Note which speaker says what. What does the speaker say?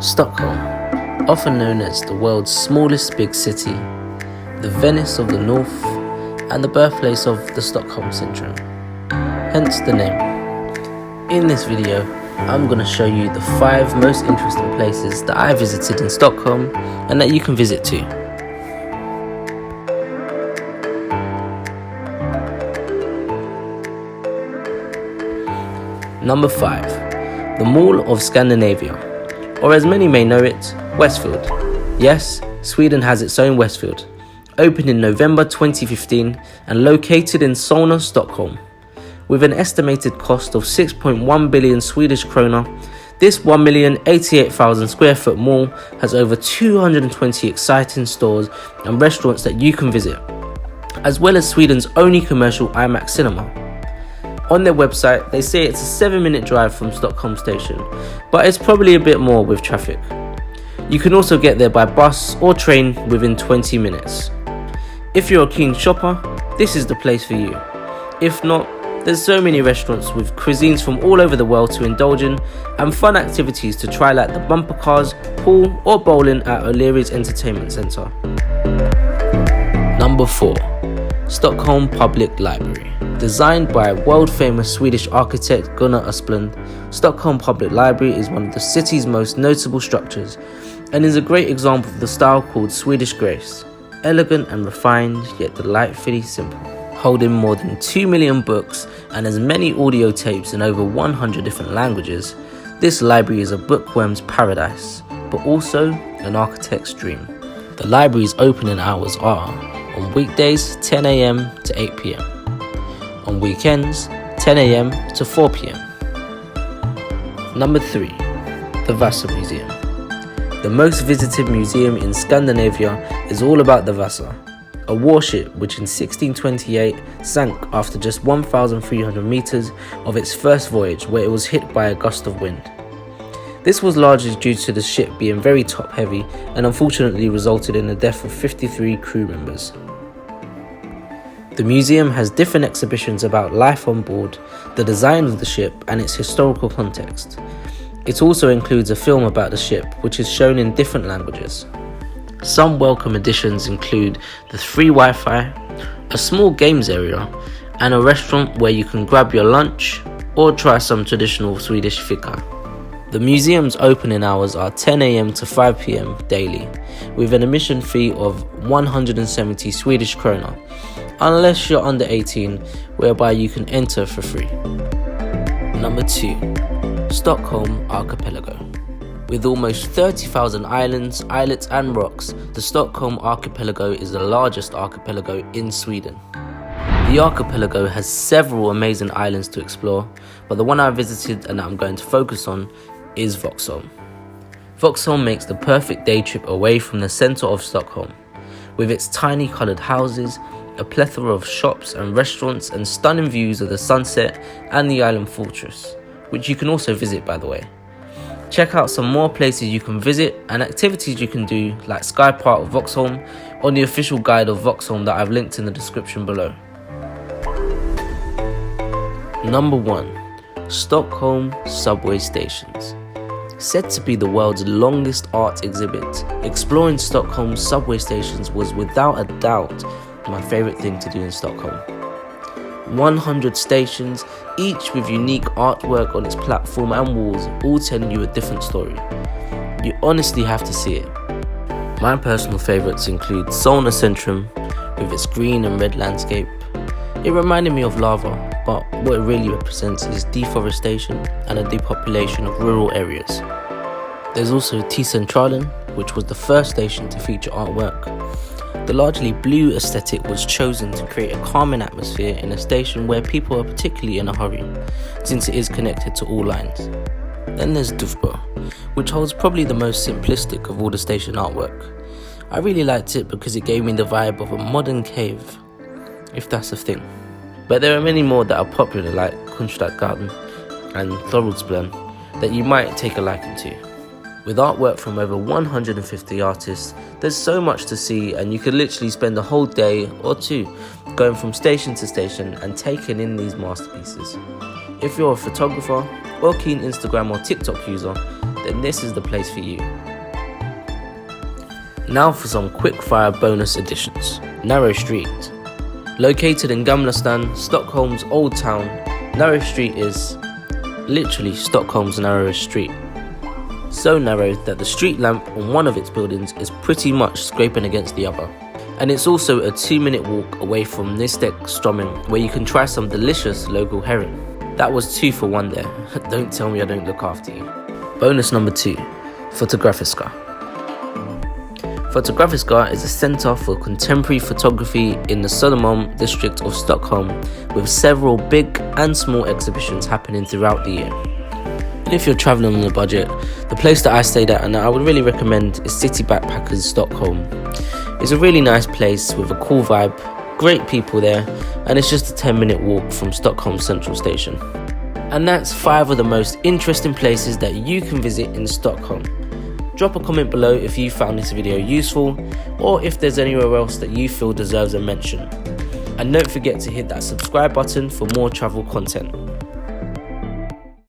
Speaker 1: Stockholm, often known as the world's smallest big city, the Venice of the North, and the birthplace of the Stockholm Syndrome, hence the name. In this video, I'm going to show you the 5 most interesting places that I visited in Stockholm and that you can visit too. Number 5. The Mall of Scandinavia, or as many may know it, Westfield. Yes, Sweden has its own Westfield, opened in November 2015 and located in Solna, Stockholm. With an estimated cost of 6.1 billion Swedish krona, this 1,088,000 square foot mall has over 220 exciting stores and restaurants that you can visit, as well as Sweden's only commercial IMAX cinema. On their website, they say it's a 7-minute drive from Stockholm station, but it's probably a bit more with traffic. You can also get there by bus or train within 20 minutes. If you're a keen shopper, this is the place for you. If not, there's so many restaurants with cuisines from all over the world to indulge in and fun activities to try, like the bumper cars, pool or bowling at O'Leary's Entertainment Centre. Number 4. Stockholm Public Library. Designed by world-famous Swedish architect Gunnar Asplund, Stockholm Public Library is one of the city's most notable structures and is a great example of the style called Swedish Grace. Elegant and refined, yet delightfully simple. Holding more than 2 million books and as many audio tapes in over 100 different languages, this library is a bookworm's paradise, but also an architect's dream. The library's opening hours are on weekdays 10 AM to 8 PM, on weekends 10 AM to 4 PM. Number 3. The Vasa Museum. The most visited museum in Scandinavia is all about the Vasa, a warship which in 1628 sank after just 1,300 meters of its first voyage, where it was hit by a gust of wind. This was largely due to the ship being very top heavy and unfortunately resulted in the death of 53 crew members. The museum has different exhibitions about life on board, the design of the ship and its historical context. It also includes a film about the ship which is shown in different languages. Some welcome additions include the free Wi-Fi, a small games area, and a restaurant where you can grab your lunch or try some traditional Swedish fika. The museum's opening hours are 10 AM to 5 PM daily, with an admission fee of 170 Swedish krona, unless you're under 18, whereby you can enter for free. Number 2. Stockholm Archipelago. With almost 30,000 islands, islets and rocks, the Stockholm Archipelago is the largest archipelago in Sweden. The archipelago has several amazing islands to explore, but the one I visited and that I'm going to focus on is Vauxhall. Vauxhall makes the perfect day trip away from the centre of Stockholm. With its tiny coloured houses, a plethora of shops and restaurants and stunning views of the sunset and the island fortress, which you can also visit by the way. Check out some more places you can visit and activities you can do, like Sky Park Vauxhall, on the official guide of Vauxhall that I've linked in the description below. Number 1. Stockholm Subway Stations. Said to be the world's longest art exhibit, exploring Stockholm's subway stations was without a doubt my favourite thing to do in Stockholm. 100 stations, each with unique artwork on its platform and walls, all telling you a different story. You honestly have to see it. My personal favourites include Solna Centrum, with its green and red landscape. It reminded me of lava, but what it really represents is deforestation and a depopulation of rural areas. There's also T-Centralen, which was the first station to feature artwork. The largely blue aesthetic was chosen to create a calming atmosphere in a station where people are particularly in a hurry, since it is connected to all lines. Then there's Duvbo, which holds probably the most simplistic of all the station artwork. I really liked it because it gave me the vibe of a modern cave, if that's a thing. But there are many more that are popular, like Kunstgarten and Thorvaldsplan, that you might take a liking to. With artwork from over 150 artists, there's so much to see and you could literally spend a whole day or two going from station to station and taking in these masterpieces. If you're a photographer or keen Instagram or TikTok user, then this is the place for you. Now for some quick-fire bonus additions. Narrow Street. Located in Gamla Stan, Stockholm's old town, Narrow Street is literally Stockholm's narrowest street. So narrow that the street lamp on one of its buildings is pretty much scraping against the other. And it's also a 2-minute walk away from Strommen, where you can try some delicious local herring. That was 2 for 1 there. Don't tell me I don't look after you. Bonus number 2, Fotografiska. Fotografiska is a centre for contemporary photography in the Södermalm district of Stockholm, with several big and small exhibitions happening throughout the year. And if you're travelling on a budget, the place that I stayed at and I would really recommend is City Backpackers Stockholm. It's a really nice place with a cool vibe, great people there, and it's just a 10-minute walk from Stockholm Central Station. And that's 5 of the most interesting places that you can visit in Stockholm. Drop a comment below if you found this video useful, or if there's anywhere else that you feel deserves a mention. And don't forget to hit that subscribe button for more travel content.